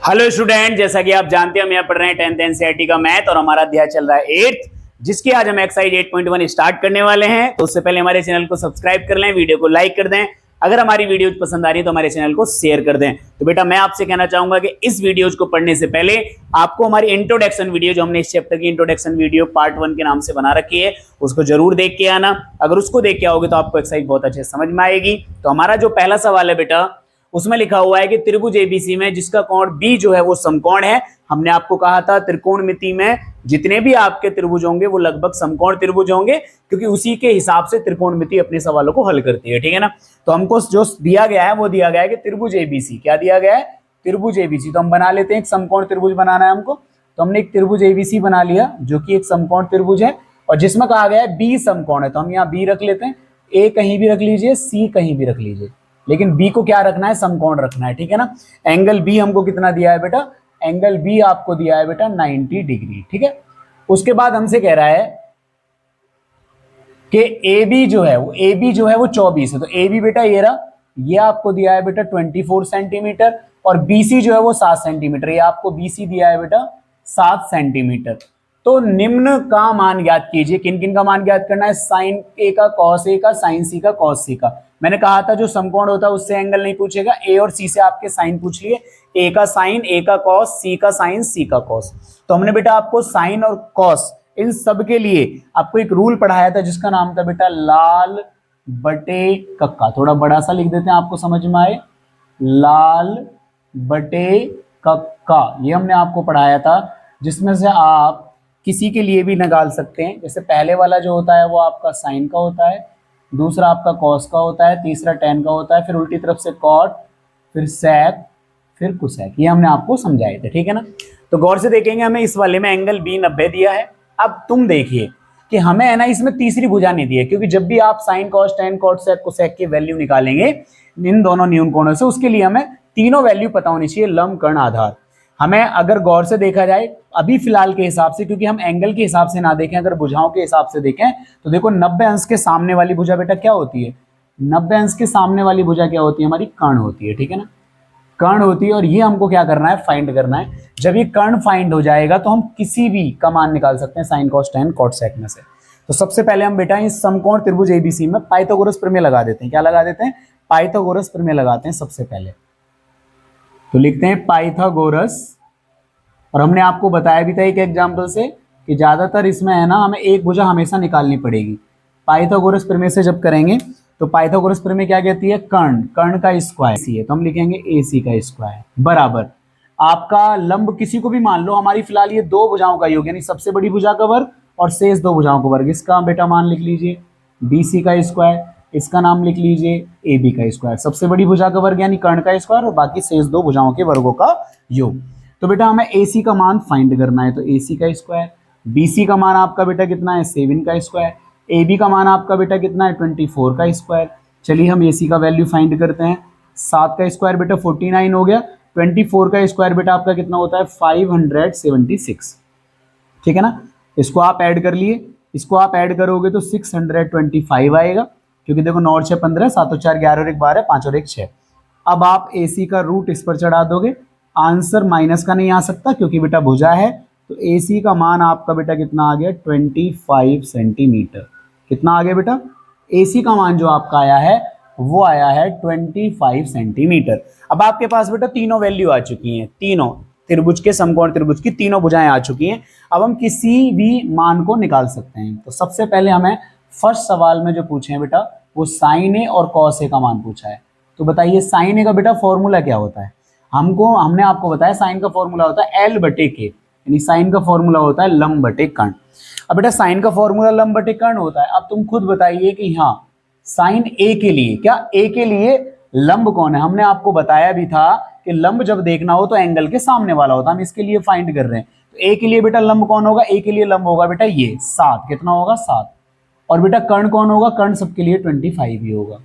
Hello student, जैसा कि आप जानते हैं हम यहाँ पढ़ रहे हैं 10th एनसीईआरटी का मैथ और हमारा अध्याय चल रहा है 8th, जिसकी आज हम एक्सरसाइज 8.1 स्टार्ट करने वाले हैं। तो उससे पहले हमारे चैनल को सब्सक्राइब कर लें, वीडियो को लाइक कर दें, अगर हमारी वीडियो पसंद आ रही है तो हमारे चैनल को शेयर कर दें। तो बेटा मैं आपसे कहना चाहूंगा कि इस वीडियोज को पढ़ने से पहले आपको हमारी इंट्रोडक्शन वीडियो, जो हमने इस चैप्टर की इंट्रोडक्शन वीडियो पार्ट 1 के नाम से बना रखी है, उसको जरूर देख के आना। अगर उसको देख के आओगे तो आपको एक्सरसाइज बहुत अच्छे समझ में आएगी। तो हमारा जो पहला सवाल है बेटा, उसमें लिखा हुआ है कि त्रिभुज एबीसी में जिसका कोण बी जो है वो समकोण है। हमने आपको कहा था त्रिकोणमिति में जितने भी आपके त्रिभुज होंगे वो लगभग समकोण त्रिभुज होंगे, क्योंकि उसी के हिसाब से त्रिकोणमिति अपने सवालों को हल करती है। ठीक है ना। तो हमको जो दिया गया है वो दिया गया है कि त्रिभुज एबीसी, क्या दिया गया है? त्रिभुज एबीसी। तो हम बना लेते हैं, एक समकोण त्रिभुज बनाना है हमको। तो हमने एक त्रिभुज एबीसी बना लिया जो कि एक समकोण त्रिभुज है और जिसमें कहा गया है बी समकोण है। तो हम यहाँ बी रख लेते हैं, ए कहीं भी रख लीजिए, सी कहीं भी रख लीजिए, लेकिन बी को क्या रखना है? समकोण रखना है। ठीक है ना। एंगल बी हमको कितना दिया है बेटा? एंगल बी आपको दिया है बेटा 90 डिग्री। ठीक है। उसके बाद हमसे कह रहा है कि ए बी जो है वो 24 है। तो ए बी बेटा ये रहा, ये आपको दिया है बेटा 24 सेंटीमीटर और बीसी जो है वो 7 सेंटीमीटर। ये आपको बीसी दिया है बेटा 7 सेंटीमीटर। तो निम्न का मान ज्ञात कीजिए। किन किन का मान ज्ञात करना है? साइन ए का, कॉस ए का, साइन सी का, कॉस सी का। मैंने कहा था जो समकोण होता है उससे एंगल नहीं पूछेगा, ए और सी से आपके साइन पूछ लिए। ए का साइन, ए का कॉस, सी का साइन, सी का कॉस। तो हमने बेटा आपको साइन और कॉस इन सब के लिए आपको एक रूल पढ़ाया था जिसका नाम था बेटा लाल बटे कक्का। थोड़ा बड़ा सा लिख देते हैं आपको समझ में आए, लाल बटे कक्का। ये हमने आपको पढ़ाया था, जिसमें से आप किसी के लिए भी निकाल सकते हैं। जैसे पहले वाला जो होता है वो आपका साइन का होता है, दूसरा आपका कॉस का होता है, तीसरा टेन का होता है, फिर उल्टी तरफ से कॉट, फिर सेक, फिर कुसेक। ये हमने आपको समझाए थे। ठीक है ना। तो गौर से देखेंगे, हमें इस वाले में एंगल बी 90 दिया है। अब तुम देखिए कि हमें है ना इसमें तीसरी भुजा नहीं दी है, क्योंकि जब भी आप sine cos tan cot sec cosec की वैल्यू निकालेंगे इन दोनों न्यून कोणों से, उसके लिए हमें तीनों वैल्यू पता होनी चाहिए, लंब कर्ण आधार। हमें अगर गौर से देखा जाए अभी फिलहाल के हिसाब से, क्योंकि हम एंगल के हिसाब से ना देखें, अगर भुजाओं के हिसाब से देखें तो देखो 90 अंश के सामने वाली भुजा बेटा क्या होती है? 90 अंश के सामने वाली भुजा क्या होती है? हमारी कर्ण होती है। ठीक है ना, कर्ण होती है। और ये हमको क्या करना है? फाइंड करना है। जब ये कर्ण फाइंड हो जाएगा तो हम किसी भी का मान निकाल सकते हैं sine cos tan cot sec में से। तो सबसे पहले हम बेटा इस समकोण त्रिभुज एबीसी में पाइथागोरस प्रमेय लगा देते हैं। क्या लगा देते हैं? पाइथागोरस प्रमेय लगाते हैं सबसे पहले। तो लिखते हैं पाइथागोरस। और हमने आपको बताया भी था एक एग्जाम्पल से कि ज्यादातर इसमें है ना हमें एक भुजा हमेशा निकालनी पड़ेगी। पाइथागोरस प्रमेय से जब करेंगे तो पाइथागोरस प्रमेय क्या कहती है? कर्ण, कर्ण का स्क्वायर सी है, तो हम लिखेंगे ए सी का स्क्वायर बराबर आपका लंब किसी को भी मान लो। हमारी फिलहाल ये दो भुजाओं का योग, यानी सबसे बड़ी भुजा का वर्ग और शेष दो भुजाओं का वर्ग। इसका बेटा मान लिख लीजिए बी सी का स्क्वायर, इसका नाम लिख लीजिए ए बी का स्क्वायर। सबसे बड़ी भुजा का वर्ग यानी कर्ण का स्क्वायर और बाकी शेष दो भुजाओं के वर्गों का योग। तो बेटा हमें AC का मान फाइंड करना है, तो AC का स्क्वायर। BC का मान आपका बेटा कितना है? 7 का स्क्वायर। AB का मान आपका बेटा कितना है? 24 का स्क्वायर। चलिए हम AC का वैल्यू फाइंड करते हैं। 7 का स्क्वायर बेटा 49 हो गया, 24 का स्क्वायर बेटा आपका कितना होता है? 576। ठीक है ना। इसको आप ऐड कर लिए, इसको आप ऐड करोगे तो 625 आएगा, क्योंकि देखो 9 और 6 15, 7 और 4 11 और 1 12, 5 और 1 6। अब आप AC का रूट इस पर चढ़ा दोगे, आंसर माइनस का नहीं आ सकता क्योंकि बेटा भुजा है। तो AC का मान आपका बेटा कितना आ गया? 25 सेंटीमीटर। कितना आ गया बेटा? AC का मान जो आपका आया है वो आया है 25 सेंटीमीटर। अब आपके पास बेटा तीनों वैल्यू आ चुकी हैं, तीनों त्रिभुज के, समकोण त्रिभुज की तीनों भुजाएं आ चुकी हैं। अब हम किसी भी मान को निकाल सकते हैं। तो सबसे पहले हमें फर्स्ट सवाल में जो पूछे हैं बेटा वो साइन ए और कॉस ए का मान पूछा है। तो बताइए साइन ए का बेटा फॉर्मूला क्या होता है? हमने आपको बताया साइन का फॉर्मूला होता है एल बटे के, यानी साइन का फॉर्मूला होता है लंब बटे कर्ण। अब बेटा साइन का फॉर्मूला लंब बटे कर्ण होता है। अब तुम खुद बताइए कि हाँ साइन ए के लिए, क्या ए के लिए लंब कौन है? हमने आपको बताया भी था कि लंब जब देखना हो तो एंगल के सामने वाला होता है, हम इसके लिए फाइंड कर रहे हैं। तो ए के लिए बेटा लंब कौन होगा? ए के लिए लंब होगा बेटा ये 7। कितना होगा? 7। और बेटा कर्ण कौन होगा? कर्ण सबके लिए 25 ही होगा।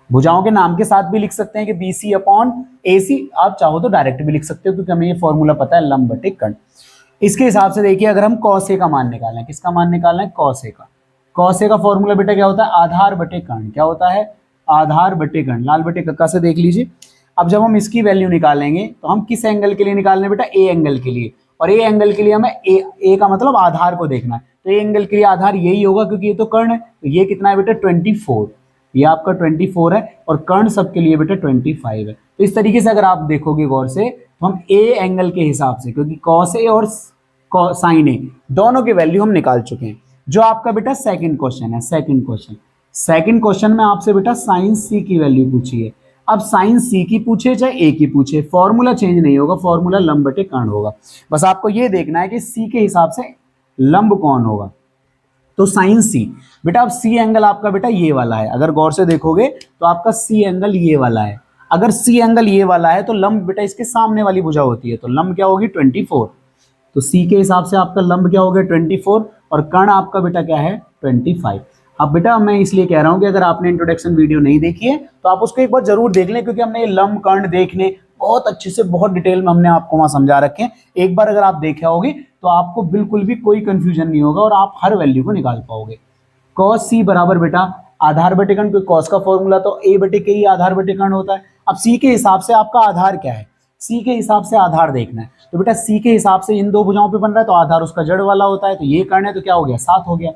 भुजाओं के नाम के साथ भी लिख सकते हैं कि BC अपॉन AC, आप चाहो तो डायरेक्ट भी लिख सकते हो क्योंकि हमें ये फॉर्मूला पता है लंब बटे कर्ण। इसके हिसाब से देखिए अगर हम कॉस ए का मान निकालना है, किसका मान निकालना है? कॉस ए का। कॉस ए का फॉर्मूला बेटा क्या होता है? आधार बटे कर्ण। क्या होता है? आधार बटे कर्ण। लाल बटे कक्का से देख लीजिए। अब जब हम इसकी वैल्यू निकालेंगे तो हम किस एंगल के लिए निकालने बेटा, ए एंगल के लिए, और ए एंगल के लिए हमें ए का मतलब आधार को देखना है, तो ए एंगल के लिए आधार यही होगा क्योंकि ये तो कर्ण है, तो ये कितना है बेटा 24, ये आपका 24 है, और कर्ण सबके लिए बेटा 25 है। तो इस तरीके से अगर आप देखोगे गौर से तो हम ए एंगल के हिसाब से, क्योंकि कॉस ए और साइन ए दोनों की वैल्यू हम निकाल चुके हैं। जो आपका बेटा सेकंड क्वेश्चन है, सेकंड क्वेश्चन में आपसे बेटा साइन सी की वैल्यू पूछी है। अब साइन सी की पूछे चाहे ए की पूछे, फॉर्मूला चेंज नहीं होगा, फॉर्मूला लंब बटे कर्ण होगा। बस आपको ये देखना है कि सी के हिसाब से लंब कौन होगा, तो साइन सी। बेटा अब सी एंगल आपका बेटा ये वाला है, अगर गौर से देखोगे तो आपका सी एंगल ये वाला है। अगर सी एंगल ये वाला है तो लंब बेटा इसके सामने वाली भुजा होती है, तो लंब क्या होगी 24, तो सी के हिसाब से आपका लंब क्या हो गया 24, और कर्ण आपका बेटा क्या है 25। अब बेटा मैं इसलिए कह रहा हूं कि अगर आपने इंट्रोडक्शन वीडियो नहीं देखी है तो आप उसको एक बार जरूर देख लें, क्योंकि हमने ये लंब कर्ण देखने बहुत अच्छे से बहुत डिटेल में हमने आपको वहां समझा रखे हैं। एक बार अगर आप देखे होगे तो आपको बिल्कुल भी कोई कंफ्यूजन नहीं होगा और आप हर वैल्यू को निकाल पाओगे। कॉस सी बराबर बेटा आधार बटे कर्ण, क्योंकि कॉस का फॉर्मूला तो ए बटे के ही आधार बटे कर्ण होता है। अब सी के हिसाब से आपका आधार क्या है, सी के हिसाब से आधार देखना है, तो बेटा सी के हिसाब से इन दो भुजाओं पे बन रहा है तो आधार उसका जड़ वाला होता है, तो ये कर्ण है तो क्या हो गया 7 हो गया।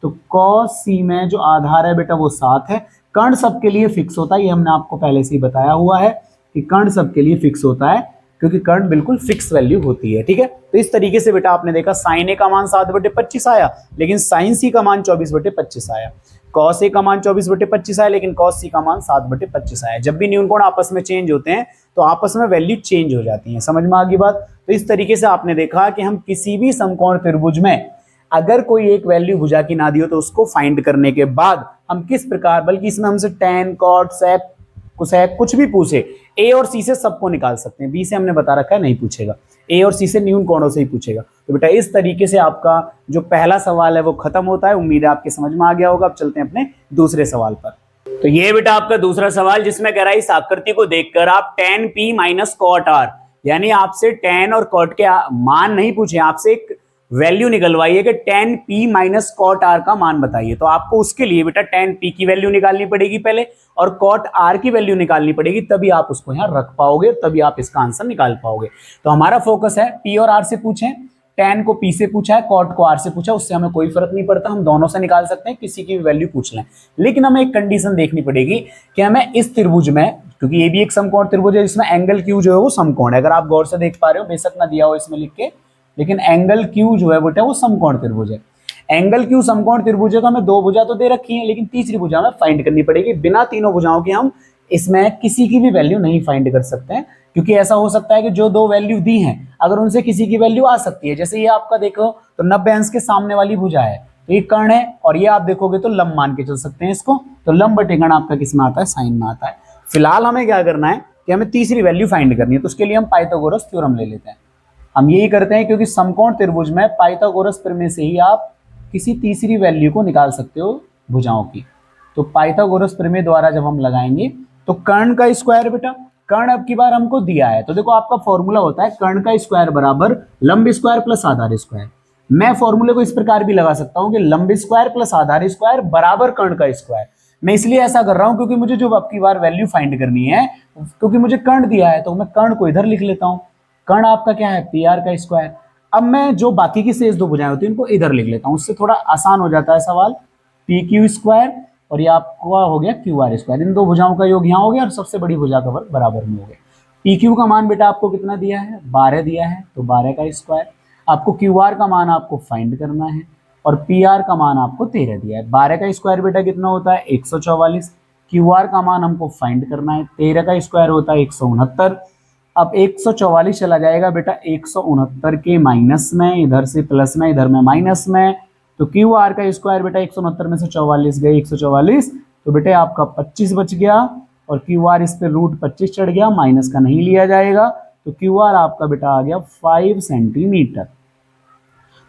तो कॉस सी में जो आधार है बेटा वो 7 है। कर्ण सबके लिए फिक्स होता है, ये हमने आपको पहले से ही बताया हुआ है कि कर्ण सबके लिए फिक्स होता है, क्योंकि कर्ण बिल्कुल फिक्स वैल्यू होती है। ठीक है, तो इस तरीके से बेटा आपने देखा साइन ए का मान 7/25 आया, लेकिन साइन सी का मान 24/25 आया। कॉस ए का मान 24/25 आया, लेकिन कॉस सी का मान 7/25 आया। जब भी न्यून कोण आपस में चेंज होते हैं तो आपस में वैल्यू चेंज हो जाती है। समझ में आ गई बात? तो इस तरीके से आपने देखा कि हम किसी भी समकोण त्रिभुज में अगर कोई एक वैल्यू भुजा की ना दी हो तो उसको फाइंड करने के बाद हम किस प्रकार, बल्कि इसमें हमसे tan, cot, sec, cosec कुछ भी पूछे, ए और सी से सबको निकाल सकते हैं। बी से हमने बता रखा है नहीं पूछेगा, ए और सी से न्यून कोणों से ही पूछेगा। तो बेटा इस तरीके से आपका जो पहला सवाल है वो खत्म होता है। उम्मीद है आपके समझ में आ गया होगा। अब चलते हैं अपने दूसरे सवाल पर। तो ये बेटा आपका दूसरा सवाल, जिसमें कह रहा है इस आकृति को देखकर आप tan p minus cot r, यानी आपसे tan और cot के मान नहीं पूछे, आपसे एक वैल्यू निकलवाइए कि tan p minus cot r का मान बताइए। तो आपको उसके लिए बेटा tan p की वैल्यू निकालनी पड़ेगी पहले, और cot r की वैल्यू निकालनी पड़ेगी, तभी आप उसको यहां रख पाओगे, तभी आप इसका आंसर निकाल पाओगे। तो हमारा फोकस है p और r से पूछें, tan को p से पूछा है, cot को r से पूछा, उससे हमें कोई फर्क नहीं पड़ता, हम दोनों से निकाल सकते हैं, किसी की भी वैल्यू पूछ लें। लेकिन हमें एक कंडीशन देखनी पड़ेगी कि हमें इस त्रिभुज में, क्योंकि ये भी एक समकोण त्रिभुज है जिसमें एंगल क्यू जो है वो समकोण है, अगर आप गौर से देख पा रहे हो, बेशक ना दिया हो इसमें लिख के, लेकिन एंगल क्यू जो है बेटा वो समकोण त्रिभुज है। एंगल क्यू समकोण त्रिभुज है तो हमें दो भुजा तो दे रखी है, लेकिन तीसरी भुजा हमें फाइंड करनी पड़ेगी। बिना तीनों भुजाओं के हम इसमें किसी की भी वैल्यू नहीं फाइंड कर सकते हैं, क्योंकि ऐसा हो सकता है कि जो दो वैल्यू दी हैं अगर उनसे किसी की वैल्यू आ सकती है। जैसे ये आपका देखो तो 90 अंश के सामने वाली भुजा है, तो ये कर्ण है, और ये आप देखोगे तो लंब मान के चल सकते हैं इसको, तो लंब बटे कर्ण आपका किस में आता है, साइन में आता है। फिलहाल हमें क्या करना है कि हमें तीसरी वैल्यू फाइंड करनी है, तो उसके लिए हम पाइथागोरस थ्योरम ले लेते हैं। हम यही करते हैं क्योंकि समकोण त्रिभुज में पाइथागोरस प्रमेय से ही आप किसी तीसरी वैल्यू को निकाल सकते हो भुजाओं की। तो पाइथागोरस प्रमेय द्वारा जब हम लगाएंगे तो कर्ण का स्क्वायर, बेटा कर्ण अब की बार हमको दिया है, तो देखो आपका फॉर्मूला होता है कर्ण का स्क्वायर बराबर लंब स्क्वायर प्लस आधार स्क्वायर। मैं फॉर्मूले को इस प्रकार भी लगा सकता हूं कि लंब स्क्वायर प्लस आधार स्क्वायर बराबर कर्ण का स्क्वायर। मैं इसलिए ऐसा कर रहा हूं क्योंकि मुझे जो अब की बार वैल्यू फाइंड करनी है, क्योंकि मुझे कर्ण दिया है तो मैं कर्ण को इधर लिख लेता हूं। कर्ण आपका क्या है, पी आर का स्क्वायर। अब मैं जो बाकी की शेष दो भुजाएं होती हैं उनको इधर लिख लेता हूं, उससे थोड़ा आसान हो जाता है सवाल। पी क्यू स्क्वायर और ये आपका हो गया क्यू आर स्क्वायर, इन दो भुजाओं का योग यहाँ हो गया और सबसे बड़ी भुजा का वर्ग बराबर में हो गया। पी क्यू का मान बेटा आपको कितना दिया है, 12 दिया है, तो 12 का स्क्वायर। आपको क्यू आर का मान आपको फाइंड करना है, और पी आर का मान आपको 13 दिया है। 12 का स्क्वायर बेटा कितना होता है, 144। क्यू आर का मान हमको फाइंड करना है, 13 का स्क्वायर होता है 169। अब 144 चला जाएगा बेटा 169 के माइनस में, इधर से प्लस में, इधर में माइनस में, तो क्यू आर का स्क्वायर बेटा 169 में से 44 गए 144, तो बेटे आपका 25 बच गया, और क्यू आर इस पे रूट 25 चढ़ गया, माइनस का नहीं लिया जाएगा, तो क्यू आर आपका बेटा आ गया 5 सेंटीमीटर।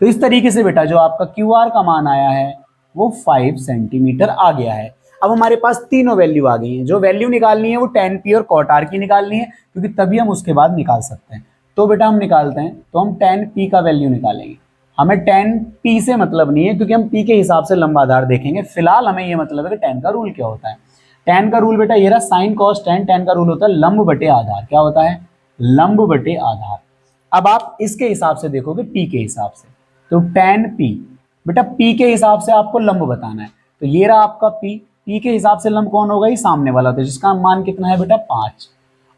तो इस तरीके से बेटा जो आपका क्यू आर का मान आया है वो 5 सेंटीमीटर आ गया है। अब हमारे पास तीनों वैल्यू आ गई हैं, जो वैल्यू निकालनी है वो tan p और cot r की निकालनी है, क्योंकि तभी हम उसके बाद निकाल सकते हैं। तो बेटा हम निकालते हैं, तो हम tan p का वैल्यू निकालेंगे। हमें tan p से मतलब नहीं है, क्योंकि हम p के हिसाब से लंबा आधार देखेंगे। फिलहाल हमें ये मतलब है कि tan का रूल क्या होता है। tan का रूल बेटा ये रहा, sin cos tan, tan का रूल होता है लंब बटे आधार। क्या होता है? लंब बटे आधार। अब आप इसके हिसाब से देखोगे p के हिसाब से, तो tan p बेटा p के हिसाब से आपको लंब बताना है, तो ये रहा आपका p के हिसाब से लंब कौन होगा? ये सामने वाला, तो जिसका मान कितना है बेटा 5।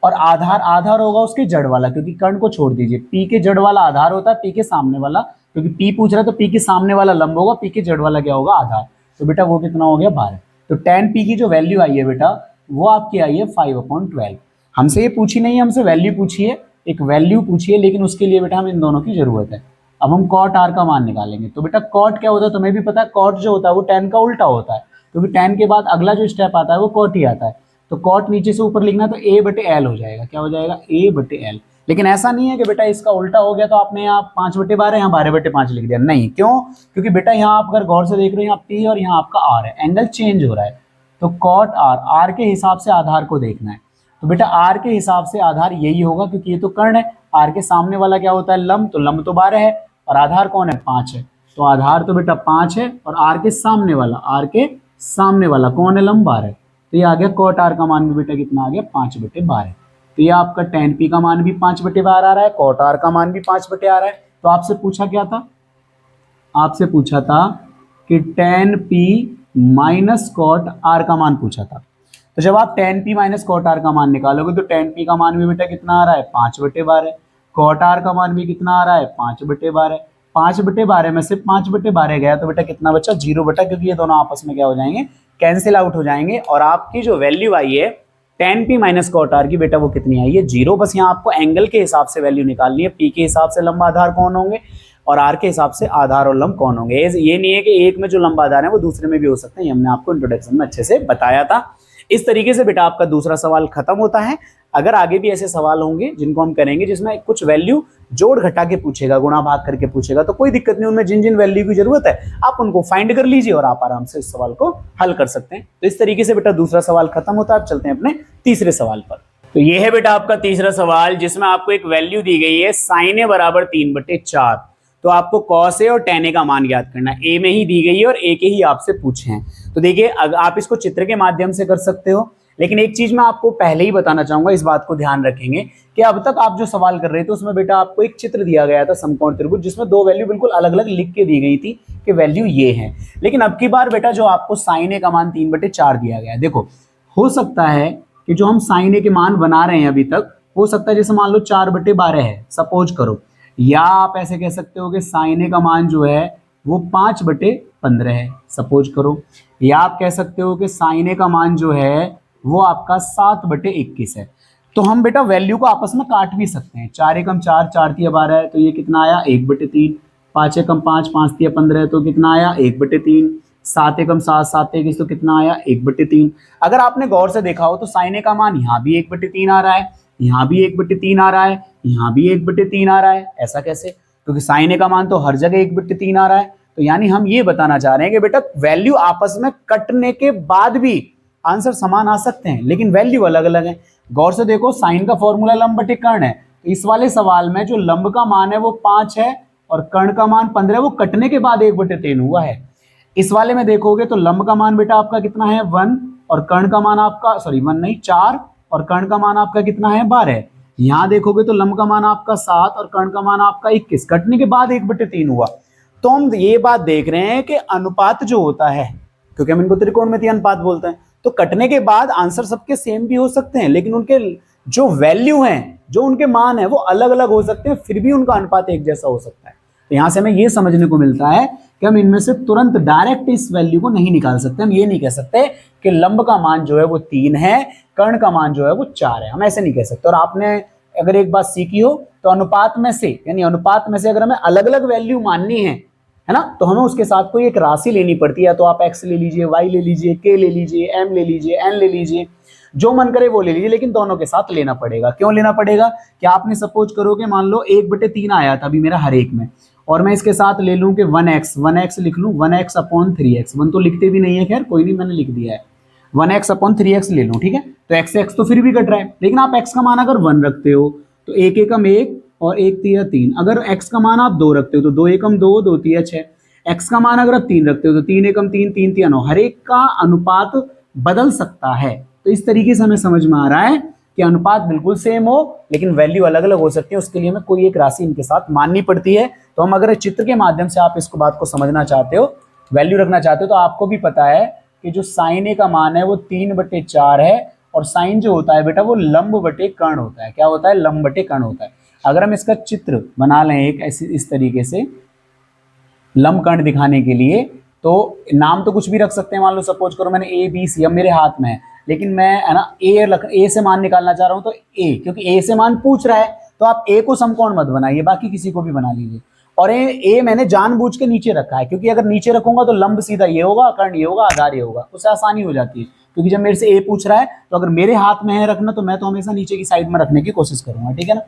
और आधार, आधार होगा उसके जड़ वाला, क्योंकि कर्ण को छोड़ दीजिए, p के जड़ वाला आधार होता है, p के सामने वाला, क्योंकि p पूछ रहा है तो p के सामने वाला लंब होगा, p के जड़ वाला क्या होगा? आधार। तो बेटा वो कितना हो गया? 12। तो tan p की जो वैल्यू आई है बेटा वो आपकी आई है 5/12। हमसे ये पूछी नहीं है, हमसे वैल्यू पूछी है, एक वैल्यू पूछी है, लेकिन उसके लिए बेटा हमें इन दोनों की जरूरत है। अब हम cot r का मान निकालेंगे, तो बेटा cot क्या होता है तुम्हें भी पता है, cot जो होता है वो tan का उल्टा होता है, क्योंकि tan के बाद अगला जो स्टेप आता है वो cot ही आता है। तो cot नीचे से ऊपर लिखना तो a/l हो जाएगा। क्या हो जाएगा? a/l। लेकिन ऐसा नहीं है कि बेटा इसका उल्टा हो गया तो आपने यहाँ 5/12 यहाँ 12/5 लिख दिया, नहीं। क्यों? क्योंकि बेटा यहाँ आप अगर गौर से देख रहे हो, यहाँ p और यहाँ आपका r है, एंगल चेंज हो रहा है, तो cot r के हिसाब से आधार को देखना है। तो बेटा r के हिसाब से आधार यही होगा, क्योंकि ये तो कर्ण है, r के सामने वाला क्या होता है? लंब, तो लंब तो 12 है और आधार कौन है? 5 है, तो आधार तो बेटा 5 है, और r के सामने वाला, r के सामने वाला कौन है? लंब 12 है। तो ये आ गया cot r का मान भी बेटा कितना आ गया? 5/12। तो ये आपका tan p का मान भी 5/12 आ रहा है, cot r का मान भी 5/12 आ रहा है। तो आपसे पूछा क्या था? आपसे पूछा था कि tan p minus cot r का मान पूछा था। तो जब आप tan p minus cot r का मान निकालोगे तो tan p का मान भी बेटा कितना आ रहा है? 5/12। cot r का मान भी कितना आ रहा है? 5/12। 5/12 में से 5/12 गया तो बेटा कितना बचा? 0 बेटा, क्योंकि ये दोनों आपस में क्या हो जाएंगे? कैंसिल आउट हो जाएंगे। और आपकी जो वैल्यू आई है tan p minus cot r की बेटा वो कितनी आई है? 0। बस यहाँ आपको एंगल के हिसाब से वैल्यू निकालनी है, p के हिसाब से लंब आधार कौन होंगे और r के हिसाब से आधार और लंब कौन होंगे। ये नहीं है कि एक में जो लंब आधार है वो दूसरे में भी हो सकते हैं, ये हमने आपको इंट्रोडक्शन में अच्छे से बताया था। इस तरीके से बेटा आपका दूसरा सवाल खत्म होता है। अगर आगे भी ऐसे सवाल होंगे जिनको हम करेंगे जिसमें कुछ वैल्यू जोड़ घटा के पूछेगा, गुणा भाग करके पूछेगा, तो कोई दिक्कत नहीं, उनमें जिन जिन वैल्यू की जरूरत है आप उनको फाइंड कर लीजिए और आप आराम से इस सवाल को हल कर सकते हैं। तो इस तरीके से बेटा दूसरा सवाल खत्म होता है। अब चलते हैं अपने तीसरे सवाल पर। तो ये है बेटा आपका तीसरा सवाल, जिसमें आपको एक वैल्यू दी गई है sin a बराबर 3/4। तो आपको cos a और tan a का मान ज्ञात करना है। a में ही दी गई है और a के ही आपसे पूछे हैं। तो देखिए आप इसको चित्र के माध्यम से कर सकते हो, लेकिन एक चीज मैं आपको पहले ही बताना चाहूंगा, इस बात को ध्यान रखेंगे कि अब तक आप जो सवाल कर रहे थे उसमें बेटा आपको एक चित्र दिया गया था समकोण त्रिभुज, जिसमें दो वैल्यू बिल्कुल अलग अलग लिख के दी गई थी कि वैल्यू ये है। लेकिन अब की बार बेटा जो आपको sin a का मान 3/4 दिया गया है, देखो हो सकता है कि जो हम sin a के मान बना रहे हैं अभी तक, हो सकता है जैसे मान लो 4/12 है सपोज करो, या आप ऐसे कह सकते हो कि sin a का मान जो है वो 5/15 है सपोज करो, या आप कह सकते हो कि sin a का मान जो है वो आपका 7/21 है। तो हम बेटा वैल्यू को आपस में काट भी सकते हैं। 4 एकम 4, 4 तिया 12 है तो ये कितना आया? 1/3। 5 एकम 5, 5 तिया 15 है तो कितना आया? 1/3। 7 एकम 7, 7 तिया 21 तो कितना आया? 1/3। अगर आपने गौर से देखा हो तो sin a का मान यहाँ भी 1/3 आ रहा है, यहाँ भी 1/3 आ रहा है, यहाँ भी 1/3 आ रहा है। ऐसा कैसे? क्योंकि sin a का मान तो हर जगह 1/3 आ रहा है। तो यानी हम ये बताना चाह रहे हैं कि बेटा वैल्यू आपस में कटने के बाद भी आंसर समान आ सकते हैं, लेकिन वैल्यू अलग अलग है। गौर से देखो, साइन का फॉर्मूला लंब बटे कर्ण है, तो इस वाले सवाल में जो लंब का मान है वो 5 है और कर्ण का मान 15 है, वो कटने के बाद 1/3 हुआ है। इस वाले में देखोगे तो लंब का मान बेटा आपका कितना है? 1 और कर्ण का मान आपका 1 नहीं 4 और कर्ण का मान आपका कितना है? 12। यहाँ देखोगे तो लंब का मान आपका 7 और कर्ण का मान आपका 21, कटने के बाद 1/3 हुआ। तो हम ये बात देख रहे हैं कि अनुपात जो होता है, क्योंकि हम इनको त्रिकोणमितीय अनुपात बोलते हैं, तो कटने के बाद आंसर सबके सेम भी हो सकते हैं, लेकिन उनके जो वैल्यू हैं, जो उनके मान है वो अलग अलग हो सकते हैं, फिर भी उनका अनुपात एक जैसा हो सकता है। तो यहां से हमें ये समझने को मिलता है कि हम इनमें से तुरंत डायरेक्ट इस वैल्यू को नहीं निकाल सकते। हम ये नहीं कह सकते कि लंब का मान जो है वो 3 है, कर्ण का मान जो है वो 4 है, हम ऐसे नहीं कह सकते। और आपने अगर एक बात सीखी हो तो अनुपात में से, यानी अनुपात में से अगर हमें अलग अलग वैल्यू माननी है ना, तो हमें उसके साथ कोई एक राशि लेनी पड़ती है। तो आप x ले लीजिए, y ले लीजिए, k ले लीजिए, m ले लीजिए, n ले लीजिए, जो मन करे वो ले लीजिए, लेकिन दोनों के साथ लेना पड़ेगा। क्यों लेना पड़ेगा? कि आपने सपोज करो कि मान लो 1/3 आया था अभी मेरा हर एक में, और मैं इसके साथ ले लूं कि 1x लिख लूं, 1x/3x। 1 तो लिखते भी नहीं है, खैर कोई नहीं, मैंने लिख दिया है, 1x/3x ले लूं, ठीक है। तो x तो फिर भी कट रहा है, लेकिन आप x का मान अगर 1 रखते हो तो 1 एकम 1 और 1 तिया 3। अगर x का मान आप 2 रखते हो तो 2 एकम 2, 2 तिया 6। x का मान अगर आप 3 रखते हो तो 3 एकम 3, 3 तिया 9। हर एक का अनुपात बदल सकता है। तो इस तरीके से हमें समझ में आ रहा है कि अनुपात बिल्कुल सेम हो लेकिन वैल्यू अलग अलग हो सकती है, उसके लिए हमें कोई एक राशि इनके साथ माननी पड़ती है। तो हम अगर चित्र के माध्यम से आप इसको बात को समझना चाहते हो, वैल्यू रखना चाहते हो, तो आपको भी पता है कि जो साइन ए का मान है वो 3/4 है और साइन जो होता है बेटा वो लंब बटे कर्ण होता है। क्या होता है? लंब बटे कर्ण होता है। अगर हम इसका चित्र बना लें एक ऐसी इस तरीके से लंब कर्ण दिखाने के लिए, तो नाम तो कुछ भी रख सकते हैं। मान लो सपोज करो मैंने ए बी सी, अब मेरे हाथ में है लेकिन मैं है ना ए से मान निकालना चाह रहा हूं, तो ए, क्योंकि ए से मान पूछ रहा है तो आप ए को समकोण मत बनाइए, बाकी किसी को भी बना लीजिए। और ए मैंने जानबूझ के नीचे रखा है, क्योंकि अगर नीचे रखूंगा तो लंब सीधा ये होगा, कर्ण ये होगा, आधार ये होगा, उससे आसानी हो जाती है। क्योंकि जब मेरे से ए पूछ रहा है तो अगर मेरे हाथ में है रखना तो मैं तो हमेशा नीचे की साइड में रखने की कोशिश करूंगा, ठीक है ना।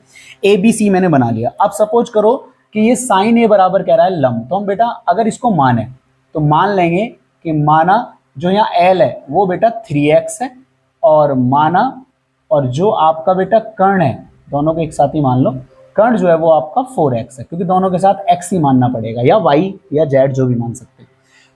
ए बी सी मैंने बना लिया। अब सपोज करो कि ये साइन ए बराबर कह रहा है लंब, तो हम बेटा अगर इसको माने तो मान लेंगे कि माना जो यहाँ एल है वो बेटा 3x है, और माना और जो आपका बेटा कर्ण है, दोनों को एक साथ ही मान लो, कर्ण जो है वो आपका 4x है, क्योंकि दोनों के साथ x ही मानना पड़ेगा, या y या z जो भी मान सकते हैं।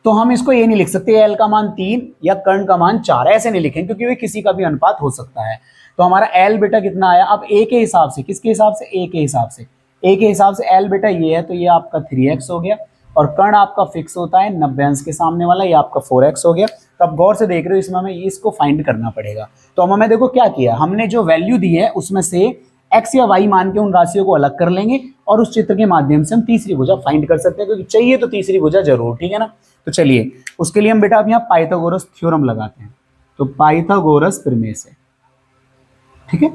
तो हम इसको ये नहीं लिख सकते एल का मान 3 या कर्ण का मान 4, ऐसे नहीं लिखेंगे क्योंकि वे किसी का भी अनुपात हो सकता है। तो हमारा एल बेटा कितना आया? अब ए के हिसाब से, किसके हिसाब से? ए के हिसाब से। ए के हिसाब से एल बेटा ये है, तो ये आपका 3x हो गया, और कर्ण आपका फिक्स होता है 90 अंश के सामने वाला, ये आपका 4x हो गया। तो अब गौर से देख रहे हो, इसमें हमें इसको फाइंड करना पड़ेगा। तो हम हमें देखो क्या किया, हमने जो वैल्यू दी है उसमें से x या y मान के उन राशियों को अलग कर लेंगे, और उस चित्र के माध्यम से हम तीसरी भुजा फाइंड कर सकते हैं, क्योंकि चाहिए तो तीसरी भुजा जरूर, ठीक है ना। तो चलिए उसके लिए हम बेटा अब यहाँ पाइथागोरस थ्योरम लगाते हैं। तो पाइथागोरस प्रमेय से, ठीक है,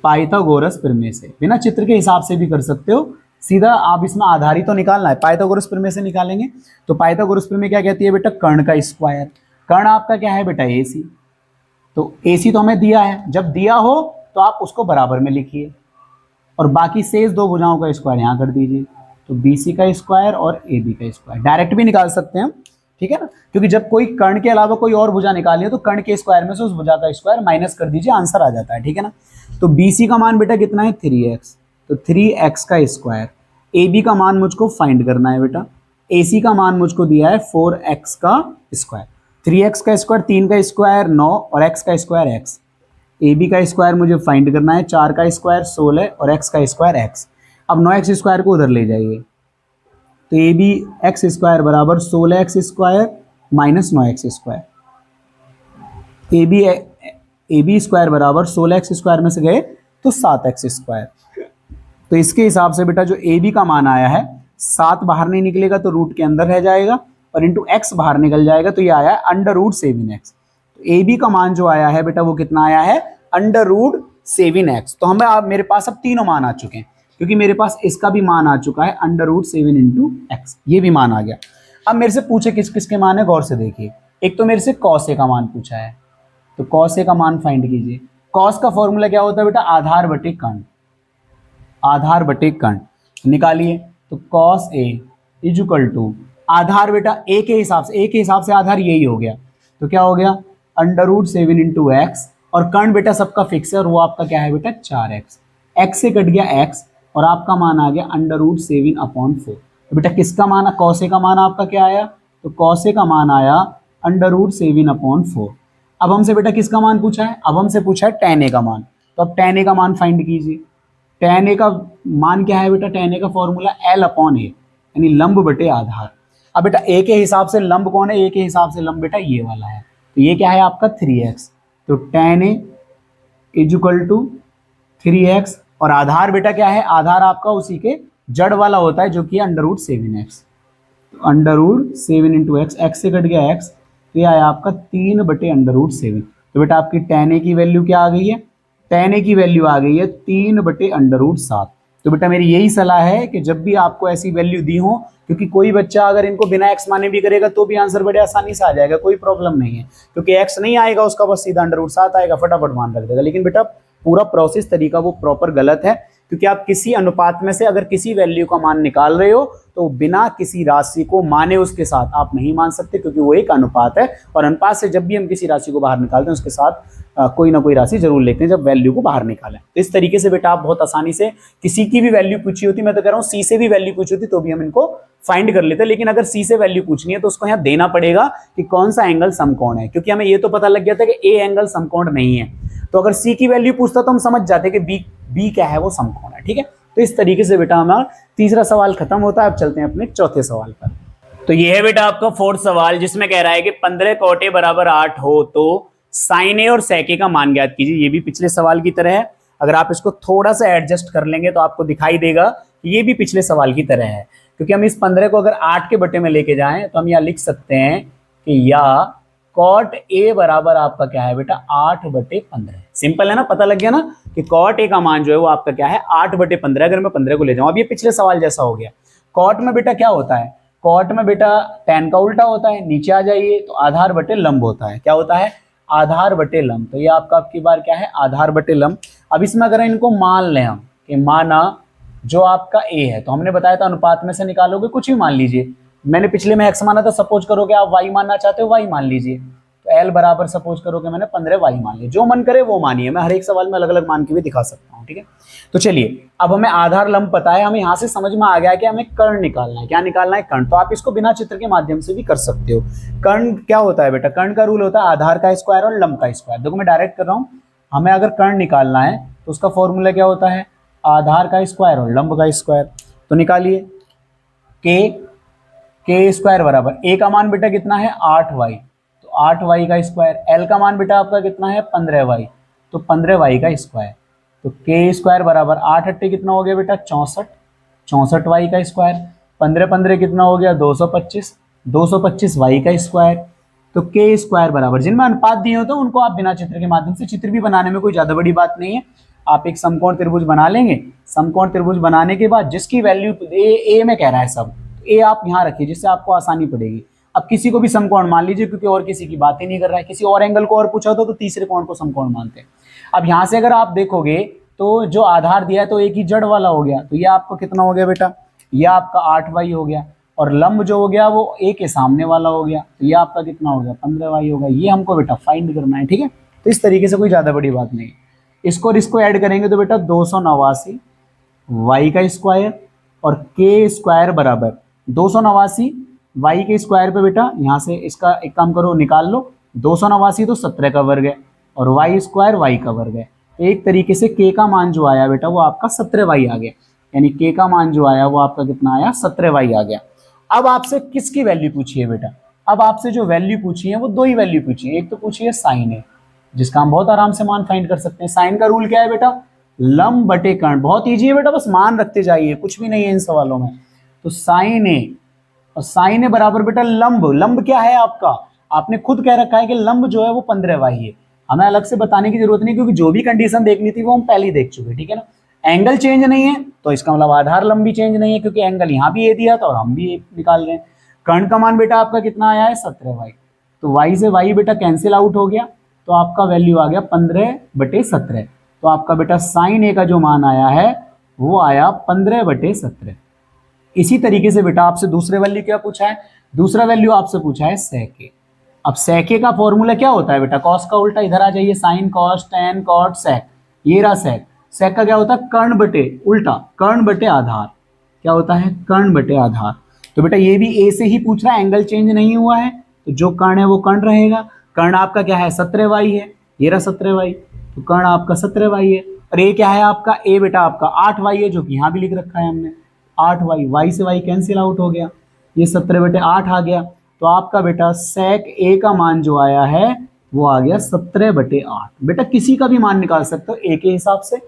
पाइथागोरस प्रमेय से, बिना चित्र के हिसाब से भी कर सकते हो, सीधा आप इसमें आधार ही तो निकालना है, पाइथागोरस प्रमेय से निकालेंगे। तो पाइथागोरस प्रमेय क्या कहती है बेटा? कर्ण का स्क्वायर। कर्ण आपका क्या है बेटा? AC। तो AC तो हमें दिया है, जब दिया हो तो आप उसको बराबर में लिखिए, और बाकी शेष दो भुजाओं का स्क्वायर यहाँ कर दीजिए। तो BC का स्क्वायर और AB का स्क्वायर डायरेक्ट भी निकाल सकते हैं हम, ठीक है ना, क्योंकि जब कोई कर्ण के अलावा कोई और भुजा निकाली है तो कर्ण के स्क्वायर में से उस भुजा का स्क्वायर माइनस कर दीजिए, आंसर आ जाता है, ठीक है ना। तो BC का मान बेटा कितना है? 3x। तो 3x का स्क्वायर। AB का मान मुझको फाइंड करना है बेटा। AC का मान मुझको दिया है 4x का स्क्वायर। 3x का स्क्वायर 3 का स्क्वायर 9 और x का स्क्वायर x। AB का स्क्वायर मुझे फाइंड करना है, 4 का स्क्वायर 16 और x का स्क्वायर x। अब 9x स्क्वायर को उधर ले जाइए, तो AB x स्क्वायर बराबर 16x square minus 9x square. AB square बराबर 16x स्क्वायर में से गए तो 7x स्क्वायर। तो इसके हिसाब से बेटा जो AB का मान आया है, 7 बाहर नहीं निकलेगा तो रूट के अंदर रह जाएगा, और इंटू x बाहर निकल जाएगा, तो ये आया है √7x। तो AB का मान जो आया है बेटा वो कितना आया है? √7x। तो हमें आप मेरे पास अब तीनों मान आ चुके हैं, क्योंकि मेरे पास इसका भी मान आ चुका है √7 इंटू x, ये भी मान आ गया। अब मेरे से पूछे किस किस के मान है, गौर से देखिए। एक तो मेरे से cos A का मान पूछा है, तो cos A का मान फाइंड कीजिए। cos का फॉर्मूला क्या होता है बेटा? आधार बटे कर्ण। आधार बटे कर्ण निकालिए, तो cos A इक्वल टू आधार बेटा A के हिसाब से, A के हिसाब से आधार यही हो गया, तो क्या हो गया? √7 इंटू x, और कर्ण बेटा सबका फिक्स है और वो आपका क्या है बेटा? 4x। x से कट गया x, और आपका मान आ गया √7/4। तो बेटा किसका मान? cos A का मान आपका क्या आया? तो cos A का मान आया √7/4। अब हमसे बेटा किसका मान पूछा है? अब हमसे पूछा है tan A का मान, तो अब tan A का मान फाइंड कीजिए। tan A का मान क्या है बेटा? tan A का फॉर्मूला L/A, यानी लंब बटे आधार। अब बेटा A के हिसाब से लंब कौन है? A के हिसाब से लंब बेटा ये वाला है, तो ये क्या है आपका? 3x। तो tan A equal to 3x, और आधार बेटा क्या है? आधार आपका उसी के जड़ वाला होता है जो कि √7x। तो √7 इंटू x, x से कट गया x, तो ये आया आपका 3/√7। तो बेटा आपकी tan A की वैल्यू क्या आ गई है? tan A की वैल्यू आ गई है 3/√7। तो बेटा मेरी यही सलाह है कि जब भी आपको ऐसी वैल्यू दी हो, क्योंकि कोई बच्चा अगर इनको बिना x माने भी करेगा तो भी आंसर बड़े आसानी से आ जाएगा, कोई प्रॉब्लम नहीं है, क्योंकि x नहीं आएगा उसका बस सीधा √7 आएगा, फटाफट मान रख देगा। लेकिन बेटा पूरा प्रोसेस तरीका वो प्रॉपर गलत है, क्योंकि आप किसी अनुपात में से अगर किसी वैल्यू का मान निकाल रहे हो तो बिना किसी राशि को माने उसके साथ आप नहीं मान सकते, क्योंकि वो एक अनुपात है, और अनुपात से जब भी हम किसी राशि को बाहर निकालते हैं उसके साथ कोई ना कोई राशि जरूर लेते हैं जब वैल्यू को बाहर निकालें। तो इस तरीके से बेटा आप बहुत आसानी से किसी की भी वैल्यू पूछी होती, मैं तो कह रहा हूँ C से भी वैल्यू पूछी होती तो भी हम इनको फाइंड कर लेते, लेकिन अगर सी से वैल्यू पूछनी है तो उसको यहाँ देना पड़ेगा कि कौन सा एंगल समकोण है, क्योंकि हमें ये तो पता लग गया था कि ए एंगल समकोण नहीं है। तो अगर सी की वैल्यू पूछता तो हम समझ जाते कि बी क्या है, वो समकोण है। ठीक है, तो इस तरीके से बेटा हमारा तीसरा सवाल खत्म होता है। अब चलते हैं अपने चौथे सवाल पर। तो ये है बेटा आपका फोर्थ सवाल, जिसमें कह रहा है कि 15 cot A बराबर 8 हो तो sin A और sec A का मान ज्ञात कीजिए। ये भी पिछले सवाल की तरह है, अगर आप इसको थोड़ा सा एडजस्ट कर लेंगे तो आपको दिखाई देगा कि ये भी पिछले सवाल की तरह है, क्योंकि हम इस 15 को अगर 8 के बटे में लेके जाएं तो हम यहाँ लिख सकते हैं कि या cot A बराबर आपका क्या है बेटा 8/15। सिंपल है ना, पता लग गया ना कि cot A का मान जो है वो आपका क्या है 8/15। अगर मैं 15 को ले जाऊं, अब ये पिछले सवाल जैसा हो गया। cot में बेटा क्या होता है, कॉट में बेटा tan का उल्टा होता है, नीचे आ जाइए तो आधार बटे लंब होता है। क्या होता है, आधार बटे लंब। तो ये आपका आपकी बार क्या है, आधार बटे लंब। अब इसमें अगर इनको मान लें हम कि माना जो आपका a है, तो हमने बताया था अनुपात में से निकालोगे कुछ भी मान लीजिए। मैंने पिछले में x माना था, सपोज करो कि आप y मानना चाहते हो, y मान लीजिए। तो l बराबर सपोज करो कि मैंने 15y मान लिया, जो मन करे वो मानिए, मैं हर एक सवाल में अलग अलग मान के भी दिखा सकता हूँ। ठीक है, तो चलिए अब हमें आधार लंब पता है, हमें यहाँ से समझ में आ गया कि हमें कर्ण निकालना है। क्या निकालना है, कर्ण। तो आप इसको बिना चित्र के माध्यम से भी कर सकते हो। कर्ण क्या होता है बेटा, कर्ण का रूल होता है आधार का स्क्वायर और लंब का स्क्वायर। देखो मैं डायरेक्ट कर रहा हूँ, हमें अगर कर्ण निकालना है तो उसका फॉर्मूला क्या होता है, आधार का स्क्वायर और लंब का स्क्वायर। तो निकालिए, के स्क्वायर बराबर a का मान बेटा कितना है 8y, तो 8y का स्क्वायर। l का मान बेटा आपका कितना है 15y, तो 15y का स्क्वायर। तो के स्क्वायर बराबर 8 8 कितना हो गया बेटा 64, 64y का स्क्वायर। 15 15 कितना हो गया 225, 225y का स्क्वायर। तो के स्क्वायर बराबर, जिनमें अनुपात दिए होते हैं उनको आप बिना चित्र के माध्यम से, चित्र भी बनाने में कोई ज्यादा बड़ी बात नहीं है, आप एक समकोण त्रिभुज बना लेंगे। समकोण त्रिभुज बनाने के बाद जिसकी वैल्यू ए में कह रहा है सब, ए आप यहाँ रखिए जिससे आपको आसानी पड़ेगी। अब किसी को भी समकोण मान लीजिए, क्योंकि और किसी की बात ही नहीं कर रहा है, किसी और एंगल को और पूछा हो तो तीसरे कोण को समकोण मानते हैं। अब यहाँ से अगर आप देखोगे तो जो आधार दिया है तो एक ही जड़ वाला हो गया, तो ये आपको कितना हो गया बेटा, ये आपका 8y हो गया, और लंब जो हो गया वो a के सामने वाला हो गया, तो ये आपका कितना हो गया 15y हो गया। ये हमको बेटा फाइंड करना है। ठीक है, तो इस तरीके से कोई ज्यादा बड़ी बात नहीं है। इसको और इसको ऐड करेंगे तो बेटा 289 y का स्क्वायर और के स्क्वायर बराबर 289 y के स्क्वायर पे बेटा यहाँ से इसका एक काम करो निकाल लो, 289 तो 17 का वर्ग है और y स्क्वायर y का वर्ग है। तो एक तरीके से k का मान जो आया बेटा वो आपका 17y आ गया, यानी k का मान जो आया वो आपका कितना आया 17y आ गया। अब आपसे किसकी वैल्यू पूछी है बेटा, अब आपसे जो वैल्यू पूछी है वो दो ही वैल्यू पूछी है। एक तो पूछी है साइन ए, जिसका हम बहुत आराम से मान फाइंड कर सकते हैं। साइन का रूल क्या है बेटा, लंब बटे कर्ण। बहुत ईजी है बेटा, बस मान रखते जाइए, कुछ भी नहीं है इन सवालों में। तो साइन ए, और साइन ए बराबर बेटा लंब। लंब क्या है आपका, आपने खुद कह रखा है कि लंब जो है वो 15y है, हमें अलग से बताने की जरूरत नहीं, क्योंकि जो भी कंडीशन देखनी थी वो हम पहले ही देख चुके। ठीक है ना, एंगल चेंज नहीं है तो इसका मतलब आधार लंब भी चेंज नहीं है, क्योंकि एंगल यहाँ भी ए दिया था और हम भी ए निकाल रहे हैं। कर्ण का मान बेटा आपका कितना आया है 17y, तो y से y बेटा कैंसिल आउट हो गया, तो आपका वैल्यू आ गया 15/17। तो आपका बेटा साइन ए का जो मान आया है वो आया 15/17। इसी तरीके से बेटा आपसे दूसरे वैल्यू क्या पूछा है, दूसरा वैल्यू आपसे पूछा है sec ए। अब sec ए का फॉर्मूला क्या होता है बेटा, कॉस का उल्टा, इधर आ जाइए, sine cos tan cot sec, ये रहा sec। sec का क्या होता है कर्ण बटे उल्टा, कर्ण बटे आधार। क्या होता है, कर्ण बटे आधार। तो बेटा ये भी ए से ही पूछ रहा है, एंगल चेंज नहीं हुआ है, तो जो कर्ण है वो कर्ण रहेगा। कर्ण आपका क्या है 17y है, ये रहा 17y, तो कर्ण आपका 17y है। और ए क्या है आपका, ए बेटा आपका 8y है, जो कि यहाँ भी लिख रखा है हमने 8y, y से y कैंसिल आउट हो गया, ये 17/8 आ गया। तो आपका बेटा sec a का मान जो आया है वो आ गया 17/8। बेटा किसी का भी मान निकाल सकते हो a के हिसाब से,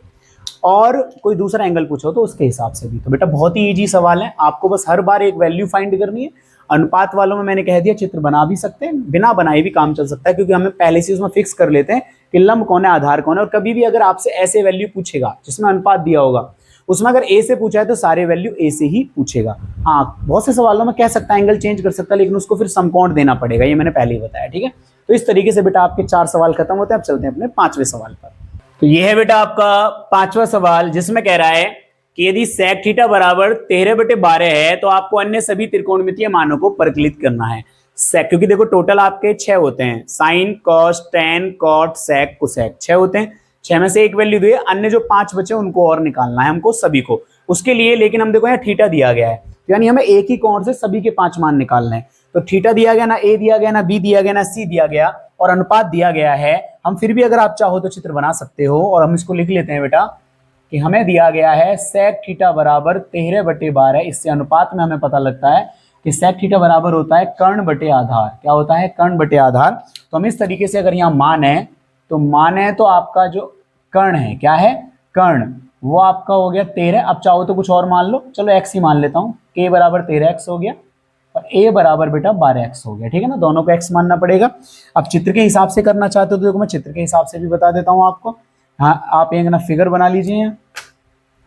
और कोई दूसरा एंगल पूछो तो उसके हिसाब से भी। तो बेटा बहुत ही इजी सवाल है, आपको बस हर बार एक वैल्यू फाइंड करनी है। अनुपात वालों में मैंने कह दिया चित्र बना भी सकते हैं, बिना बनाए भी काम चल सकता है, क्योंकि हमें पहले से उसमें फिक्स कर लेते हैं कि लंब कौन है आधार कौन है। और कभी भी अगर आपसे ऐसे वैल्यू पूछेगा जिसमें अनुपात दिया होगा, उसमें अगर ए से पूछा है तो सारे वैल्यू ए से ही पूछेगा। हाँ, बहुत से सवालों में कह सकता है एंगल चेंज कर सकता है, लेकिन उसको फिर समकोण देना पड़ेगा, ये मैंने पहले ही बताया। ठीक है, तो इस तरीके से बेटा आपके 4 सवाल खत्म होते हैं। अब चलते हैं अपने 5वें सवाल पर। तो ये है बेटा आपका 5वां सवाल, जिसमें कह रहा है कि यदि sec थीटा बराबर 13/12 है तो आपको अन्य सभी त्रिकोणमितीय मानों को परिकलित करना है। sec, क्योंकि देखो टोटल आपके 6 होते हैं, sine cos tan cot sec cosec 6 होते हैं, 6 में से एक वैल्यू दिए, अन्य जो 5 बचे उनको और निकालना है हमको सभी को उसके लिए। लेकिन हम देखो यहाँ थीटा दिया गया है, यानी हमें एक ही कोण से सभी के 5 मान निकालने हैं। तो थीटा दिया गया ना, ए दिया गया ना, बी दिया गया ना, सी दिया गया और अनुपात दिया गया है। हम फिर भी अगर आप चाहो तो चित्र बना सकते हो और हम इसको लिख लेते हैं बेटा कि हमें दिया गया है sec थीटा बराबर 13/12। इससे अनुपात में हमें पता लगता है कि sec थीटा बराबर होता है कर्ण बटे आधार। क्या होता है? कर्ण बटे आधार। तो हम इस तरीके से अगर यहाँ मान है तो आपका जो कर्ण है, क्या है? कर्ण, वो आपका हो गया 13। अब चाहो तो कुछ और मान लो, चलो x ही मान लेता हूँ। k बराबर 13x हो गया और a बराबर बेटा 12x हो गया। ठीक है ना, दोनों को x मानना पड़ेगा। अब चित्र के हिसाब से करना चाहते हो तो देखो मैं चित्र के हिसाब से भी बता देता हूँ आपको। हाँ, आप एक ना फिगर बना लीजिए।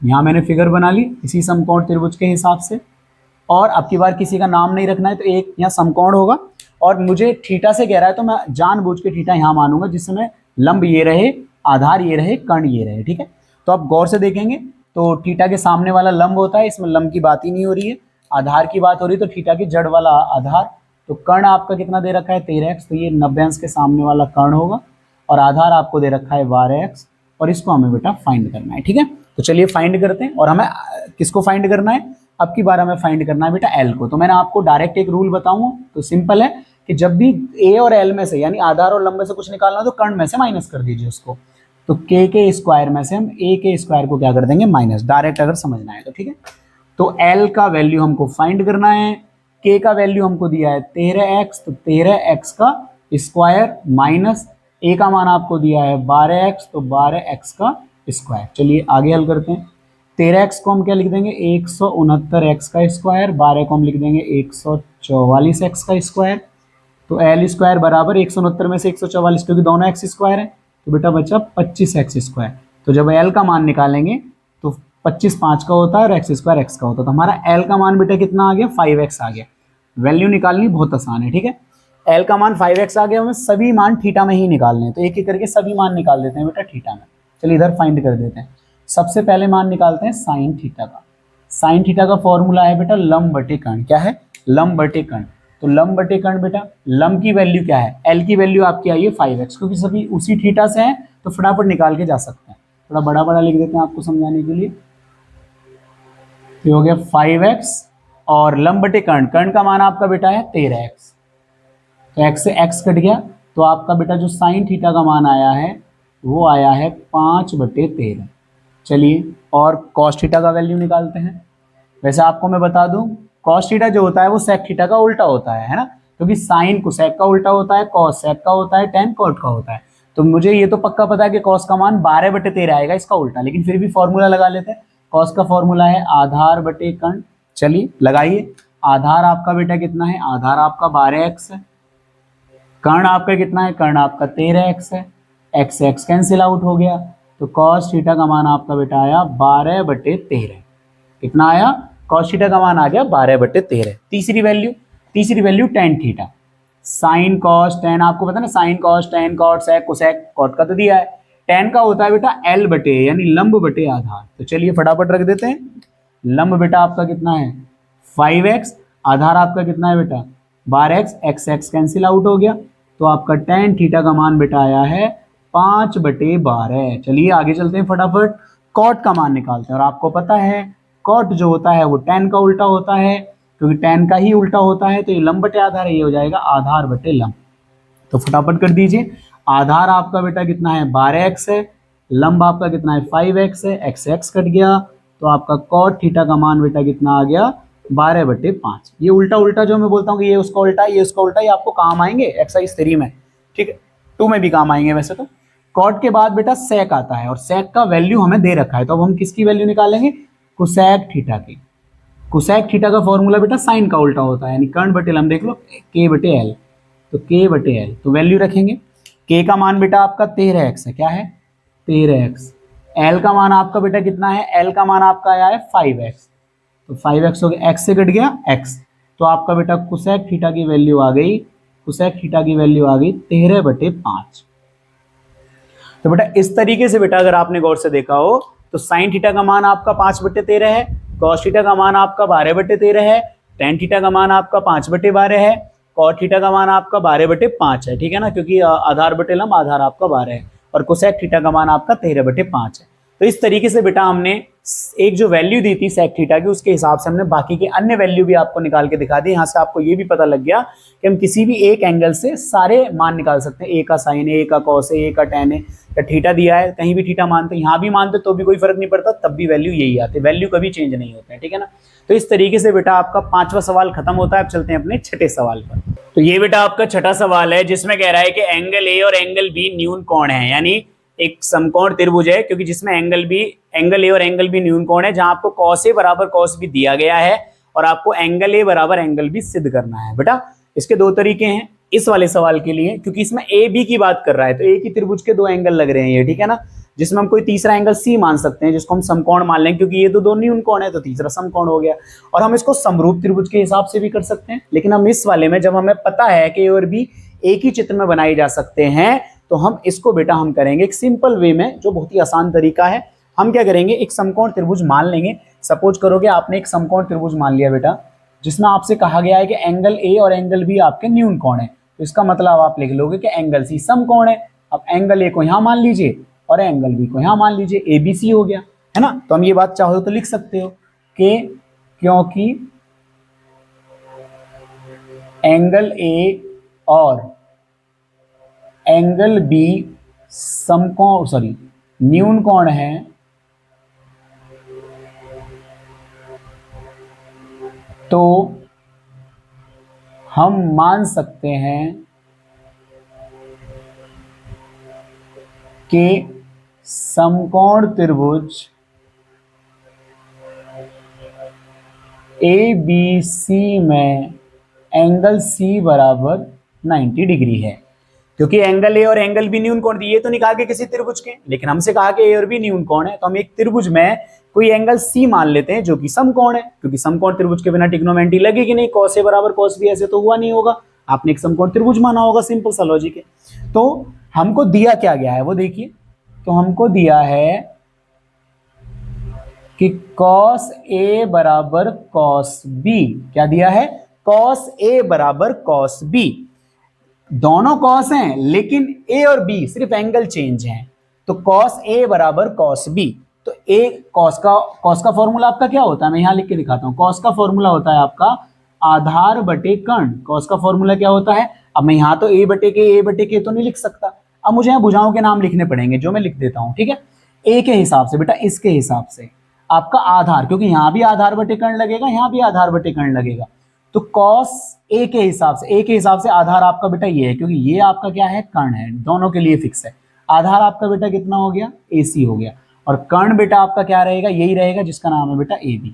यहाँ मैंने फिगर बना ली इसी समकोण त्रिभुज के हिसाब से। और अब की बार किसी का नाम नहीं रखना है, तो एक यहाँ समकोण होगा और मुझे थीटा से कह रहा है तो मैं जानबूझ के थीटा यहाँ मानूंगा, जिसमें लंब ये रहे, आधार ये रहे, कर्ण ये रहे। ठीक है, तो आप गौर से देखेंगे तो थीटा के सामने वाला लंब होता है, इसमें लंब की बात ही नहीं हो रही है, आधार की बात हो रही है। तो थीटा की जड़ वाला आधार, तो कर्ण आपका कितना दे रखा है? 13x, तो ये 90 अंश के सामने वाला कर्ण होगा और आधार आपको दे रखा है 12x और इसको हमें बेटा फाइंड करना है। ठीक है, तो चलिए फाइंड करते हैं। और हमें किसको फाइंड करना है? अब की बार हमें फाइंड करना है बेटा एल को। तो मैंने आपको डायरेक्ट एक रूल बताऊंगा, तो सिंपल है कि जब भी ए और एल में से यानी आधार और लंब में से कुछ निकालना हो तो कर्ण में से माइनस कर दीजिए उसको। तो के स्क्वायर में से हम ए के स्क्वायर को क्या कर देंगे? माइनस, डायरेक्ट अगर समझना है तो। ठीक है, तो एल का वैल्यू हमको फाइंड करना है। के का वैल्यू हमको दिया है 13x, तो 13x का स्क्वायर माइनस ए का मान आपको दिया है 12x, तो 12x का स्क्वायर। चलिए आगे हल करते हैं। 13x को हम क्या लिख देंगे? 169x का स्क्वायर। 12 को हम लिख देंगे 144x का स्क्वायर। तो एल स्क्वायर बराबर 169 में से 144, क्योंकि दोनों एक्स स्क्वायर है, तो बेटा बचा 25x स्क्वायर। तो जब एल का मान निकालेंगे तो 25 5 का होता है और एक्स स्क्वायर एक्स का होता है। तो हमारा एल का मान बेटा कितना आ गया? 5x आ गया। वैल्यू निकालनी बहुत आसान है। ठीक है, एल का मान 5x आ गया, हमें सभी मान थीटा में ही निकालने हैं, तो एक एक करके सभी मान निकाल देते हैं बेटा थीटा में। चलिए इधर फाइंड कर देते हैं। सबसे पहले मान निकालते हैं साइन थीटा का। साइन थीटा का फॉर्मूला है बेटा लंब बटे कर्ण। क्या है? लंब बटे कर्ण। तो लंब बटे कर्ण बेटा, लंब की वैल्यू क्या है? एल की वैल्यू आपकी आई है 5x, क्योंकि सभी उसी थीटा से हैं तो फटाफट निकाल के जा सकते हैं। थोड़ा बड़ा बड़ा लिख देते हैं आपको समझाने के लिए। तो हो गया 5x और लंब बटे कर्ण, कर्ण का मान आपका बेटा है 13x, तो x से x कट गया, तो आपका बेटा जो साइन थीटा का मान आया है वो आया है 5/13। चलिए और कॉस थीटा का वैल्यू निकालते हैं। वैसे आपको मैं बता दूं, कॉस थीटा जो होता है वो सेक थीटा का उल्टा होता है ना, क्योंकि साइन कोसेक का उल्टा होता है, कॉस सेक का होता है, टेन कॉट का होता है। तो मुझे ये तो पक्का पता है कि कॉस का मान 12/13 आएगा, इसका उल्टा, लेकिन फिर भी फॉर्मूला लगा लेते हैं। कॉस का फॉर्मूला है आधार बटे कर्ण। चलिए लगाइए। आधार आपका बेटा कितना है? आधार आपका 12x है। कर्ण आपका कितना है? कर्ण आपका 13x है। x से x कैंसिल आउट हो गया, तो कॉस थीटा का मान आपका बेटा आया 12/13। कितना आया? कॉस थीटा का मान आ गया 12/13। तीसरी value tan theta. Sine cos tan, आपको पता ना, sine cos tan cot sec cosec, cot का तो दिया है। टेन का होता है बेटा एल बटे यानी लंब बटे आधार। तो चलिए फटाफट रख देते हैं। लंब बेटा आपका कितना है? 5x, आधार आपका कितना है बेटा? 12x, x कैंसिल आउट हो गया, तो आपका टेन थीटा का मान बेटा आया है 5/12। चलिए आगे चलते हैं फटाफट। कॉट का मान निकालते हैं, और आपको पता है कॉट जो होता है वो टेन का उल्टा होता है, क्योंकि टेन का ही उल्टा होता है, तो ये लंब बटे आधार है, ये हो जाएगा आधार बटे लंब। तो फटाफट कर दीजिए। आधार आपका बेटा कितना है? 12x है। लंब आपका कितना है? 5x है। x कट गया, तो आपका कॉट थीटा का मान बेटा कितना आ गया? 12/5। ये उल्टा उल्टा जो मैं बोलता हूँ कि ये उसका उल्टा, ये उसका उल्टा, ये आपको काम आएंगे एक्सरसाइज 3 में, ठीक है, 2 में भी काम आएंगे वैसे तो। कॉट के बाद बेटा सेक आता है, और सेक का वैल्यू हमें दे रखा है, तो अब हम किसकी वैल्यू निकालेंगे? कोसेक थीटा की। कोसेक थीटा का फॉर्मूला बेटा साइन का उल्टा होता है, यानी कर्ण बटे लंब, देख लो k/l, तो k/l, तो वैल्यू रखेंगे। k का मान बेटा आपका 13x है। क्या है? 13x। l का मान आपका बेटा कितना है? l का मान आपका आया है 5x, तो 5x हो गया, x से कट गया x, तो आपका बेटा कोसेक थीटा की वैल्यू आ गई, कोसेक थीटा की वैल्यू आ गई 13/5। तो बेटा इस तरीके से बेटा अगर आपने गौर से देखा हो तो साइन थीटा का मान आपका 5/13 है, कॉस थीटा का मान आपका 12/13 है, टेन थीटा का मान आपका 5/12 है, कॉट थीटा का मान आपका 12/5 है, ठीक है ना, क्योंकि आधार बटे लंब, आधार आपका 12 है, और कोसेक थीटा का मान आपका 13/5 है। तो इस तरीके से बेटा हमने एक जो वैल्यू दी थी सेक थीटा की, उसके हिसाब से हमने बाकी के अन्य वैल्यू भी आपको निकाल के दिखा दी। यहाँ से आपको ये भी पता लग गया कि हम किसी भी एक एंगल से सारे मान निकाल सकते हैं। ए का साइन, ए का कॉस, ए का टेन है, या थीटा दिया है कहीं भी थीटा मानते, यहाँ भी मानते तो भी कोई फर्क नहीं पड़ता, तब भी वैल्यू यही आती है, वैल्यू कभी चेंज नहीं होते हैं, ठीक है ना। तो इस तरीके से बेटा आपका 5वां सवाल खत्म होता है। अब चलते हैं अपने छठे सवाल पर। तो ये बेटा आपका छठा सवाल है, जिसमें कह रहा है कि एंगल ए और एंगल बी न्यून कोण है, यानी एक समकोण त्रिभुज है, क्योंकि जिसमें एंगल ए और एंगल बी न्यून कोण है, जहां आपको कॉस ए बराबर कॉस बी दिया गया है और आपको एंगल ए बराबर एंगल बी सिद्ध करना है। बेटा इसके दो तरीके हैं इस वाले सवाल के लिए, क्योंकि इसमें ए बी की बात कर रहा है, तो एक ही त्रिभुज के दो एंगल लग रहे हैं ये, ठीक है ना, जिसमें हम कोई तीसरा एंगल सी मान सकते हैं, जिसको हम समकोण मान लेंगे, क्योंकि ये तो दो न्यून कोण है तो तीसरा समकोण हो गया। और हम इसको समरूप त्रिभुज के हिसाब से भी कर सकते हैं, लेकिन हम इस वाले में जब हमें पता है कि ए और बी एक ही चित्र में बनाए जा सकते हैं, तो हम इसको बेटा हम करेंगे एक सिंपल वे में, जो बहुत ही आसान तरीका है। हम क्या करेंगे, एक समकोण त्रिभुज मान लेंगे। सपोज करो कि आपने एक समकोण त्रिभुज मान लिया बेटा, जिसमें आपसे कहा गया है कि एंगल ए और एंगल बी आपके न्यून कोण है, तो इसका मतलब आप लिख लोगे कि एंगल सी समकोण है। अब एंगल ए को यहां मान लीजिए और एंगल बी को यहां मान लीजिए, ए बी सी हो गया, है ना। तो हम ये बात चाहो तो लिख सकते हो कि क्योंकि एंगल ए और एंगल बी समकोण न्यून कोण है, तो हम मान सकते हैं कि समकोण त्रिभुज ए बी सी में एंगल सी बराबर 90 डिग्री है। क्योंकि एंगल ए और एंगल बी न्यून कोण दिए तो नहीं कहा कि किसी त्रिभुज के, लेकिन हमसे कहा कि ए और बी न्यून कोण है, तो हम एक त्रिभुज में कोई एंगल सी मान लेते हैं जो कि समकोण है, क्योंकि समकोण त्रिभुज के बिना ट्रिग्नोमेट्री लगेगी नहीं, कॉस ए बराबर कॉस बी ऐसे तो हुआ नहीं होगा, आपने एक समकोण त्रिभुज माना होगा, सिंपल सा लॉजिक है। तो हमको दिया क्या गया है वो देखिए, तो हमको दिया है कि कॉस ए बराबर कॉस बी, क्या दिया है, कॉस ए बराबर कॉस बी, दोनों कॉस हैं लेकिन ए और बी सिर्फ एंगल चेंज हैं, तो कॉस ए बराबर कॉस बी। तो ए कॉस का फॉर्मूला आपका क्या होता है, मैं यहां लिख के दिखाता हूं। कॉस का फॉर्मूला होता है आपका आधार बटे कर्ण। कॉस का फॉर्मूला क्या होता है, अब मैं यहां तो ए बटे के तो नहीं लिख सकता, अब मुझे यहां भुजाओं के नाम लिखने पड़ेंगे, जो मैं लिख देता हूं, ठीक है। ए के हिसाब से बेटा, इसके हिसाब से आपका आधार, क्योंकि यहां भी आधार बटे कर्ण लगेगा, यहां भी आधार बटे कर्ण लगेगा, तो कॉस ए के हिसाब से आधार आपका बेटा ये है, क्योंकि ये आपका क्या है, कर्ण है, दोनों के लिए फिक्स है। आधार आपका बेटा कितना हो गया, AC हो गया, और कर्ण बेटा आपका क्या रहेगा, यही रहेगा जिसका नाम है बेटा AB।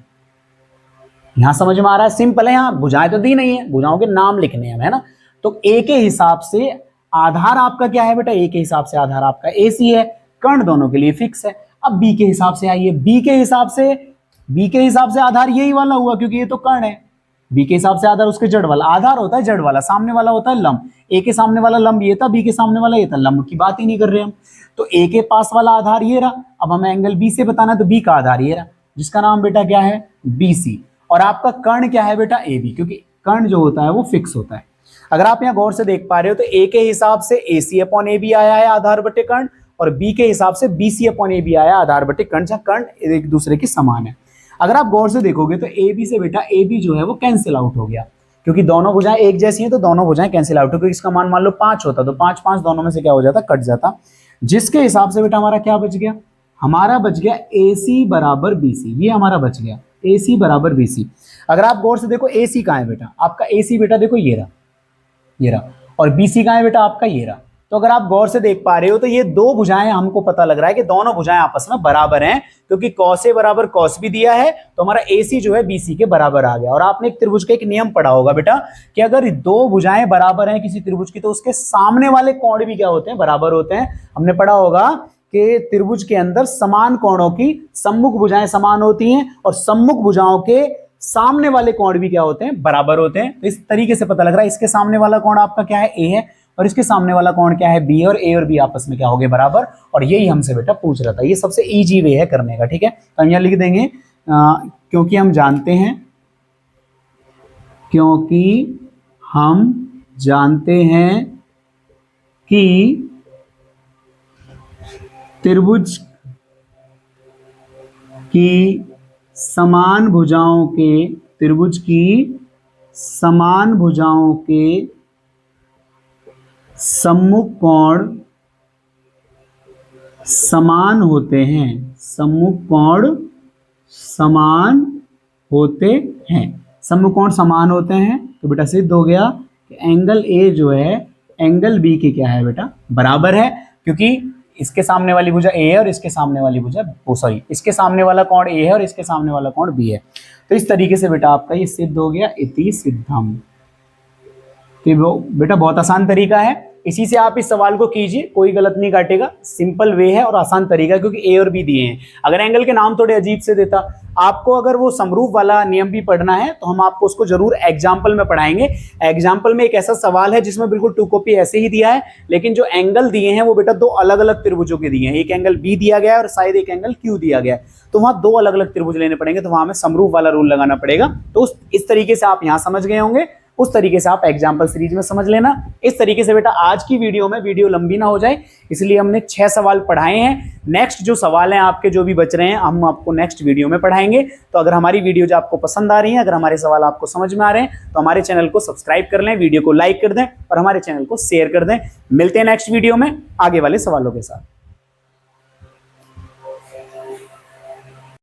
यहां समझ में आ रहा है, सिंपल है, यहां भुजाएं तो दी नहीं है, भुजाओं के नाम लिखने हैं, है ना। तो ए के हिसाब से आधार आपका क्या है बेटा, ए के हिसाब से आधार आपका AC है, कर्ण दोनों के लिए फिक्स है। अब बी के हिसाब से आइए, बी के हिसाब से आधार यही वाला हुआ, क्योंकि ये तो कर्ण है। बी के हिसाब से आधार उसके जड़ वाला, आधार होता है जड़ वाला, सामने वाला होता है लंब। ए के सामने वाला लंब ये था, बी के सामने वाला ये था, लंब की बात ही नहीं कर रहे हम। तो ए के पास वाला आधार ये रहा, अब हमें एंगल बी से बताना, तो बी का आधार ये रहा, जिसका नाम बेटा क्या है, BC। और आपका कर्ण क्या है बेटा, AB, क्योंकि कर्ण जो होता है वो फिक्स होता है। अगर आप यहाँ गौर से देख पा रहे हो, तो ए के हिसाब से AC अपॉन AB आया है आधार बटे कर्ण, और बी के हिसाब से BC अपॉन AB आया आधार बटे कर्ण, जहां कर्ण एक दूसरे के समान है। अगर आप गौर से देखोगे तो AB से बेटा AB जो है वो कैंसिल आउट हो गया, क्योंकि दोनों भुजाएं एक जैसी हैं, तो दोनों भुजाएं कैंसिल आउट हो गई। इसका मान लो 5 होता, तो 5 5 दोनों में से क्या हो जाता, कट जाता, जिसके हिसाब से बेटा हमारा क्या बच गया, हमारा बच गया AC बराबर BC, ये हमारा बच गया AC बराबर BC। अगर आप गौर से देखो AC कहाँ है बेटा, आपका AC बेटा देखो ये रहा, और BC कहाँ है बेटा, आपका ये रहा। तो अगर आप गौर से देख पा रहे हो, तो ये दो भुजाएं हमको पता लग रहा है कि दोनों भुजाएं आपस में बराबर हैं, क्योंकि cos A बराबर cos B दिया है, तो हमारा AC जो है BC के बराबर आ गया। और आपने एक त्रिभुज का एक नियम पढ़ा होगा बेटा, कि अगर दो भुजाएं बराबर हैं किसी त्रिभुज की, तो उसके सामने वाले कोण भी क्या होते हैं, बराबर होते हैं। हमने पढ़ा होगा कि त्रिभुज के अंदर समान कोणों की सम्मुख भुजाएं समान होती हैं, और सम्मुख भुजाओं के सामने वाले कोण भी क्या होते हैं, बराबर होते हैं। तो इस तरीके से पता लग रहा है, इसके सामने वाला कोण आपका क्या है, A है, और इसके सामने वाला कोण क्या है, B, और A और B आपस में क्या हो गए, बराबर। और यही हमसे बेटा पूछ रहा था, ये सबसे इजी वे है करने का, ठीक है। तो हम यहाँ लिख देंगे क्योंकि हम जानते हैं कि त्रिभुज की समान भुजाओं के, त्रिभुज की समान भुजाओं के सम्मुख कोण समान होते हैं, सम्मुख कोण समान होते हैं। सम्मुख कोण समान होते हैं तो बेटा सिद्ध हो गया कि एंगल ए जो है एंगल बी के क्या है बेटा, बराबर है, क्योंकि इसके सामने वाली भुजा ए है और इसके सामने वाली भुजा सॉरी इसके सामने वाला कोण ए है और इसके सामने वाला कोण बी है। तो इस तरीके से बेटा आपका ये सिद्ध हो गया, इति सिद्धम। तो बेटा बहुत आसान तरीका है, इसी से आप इस सवाल को कीजिए, कोई गलत नहीं काटेगा, सिंपल वे है और आसान तरीका, क्योंकि ए और बी दिए हैं। अगर एंगल के नाम थोड़े अजीब से देता, आपको अगर वो समरूप वाला नियम भी पढ़ना है तो हम आपको उसको जरूर एग्जाम्पल में पढ़ाएंगे। एग्जाम्पल में एक ऐसा सवाल है जिसमें बिल्कुल टू कॉपी ऐसे ही दिया है, लेकिन जो एंगल दिए हैं वो बेटा दो अलग अलग त्रिभुजों के दिए हैं, एक एंगल बी दिया गया है और शायद एक एंगल क्यू दिया गया है, तो वहां दो अलग अलग त्रिभुज लेने पड़ेंगे, तो वहां हमें समरूप वाला रूल लगाना पड़ेगा। तो इस तरीके से आप यहां समझ गए होंगे, उस तरीके से आप एग्जाम्पल सीरीज में समझ लेना। इस तरीके से बेटा आज की वीडियो में, वीडियो लंबी ना हो जाए इसलिए हमने 6 सवाल पढ़ाए हैं। नेक्स्ट जो सवाल हैं आपके जो भी बच रहे हैं हम आपको नेक्स्ट वीडियो में पढ़ाएंगे। तो अगर हमारी वीडियो जो आपको पसंद आ रही है, अगर हमारे सवाल आपको समझ में आ रहे हैं तो हमारे चैनल को सब्सक्राइब कर लें, वीडियो को लाइक कर दें और हमारे चैनल को शेयर कर दें। मिलते हैं नेक्स्ट वीडियो में आगे वाले सवालों के साथ।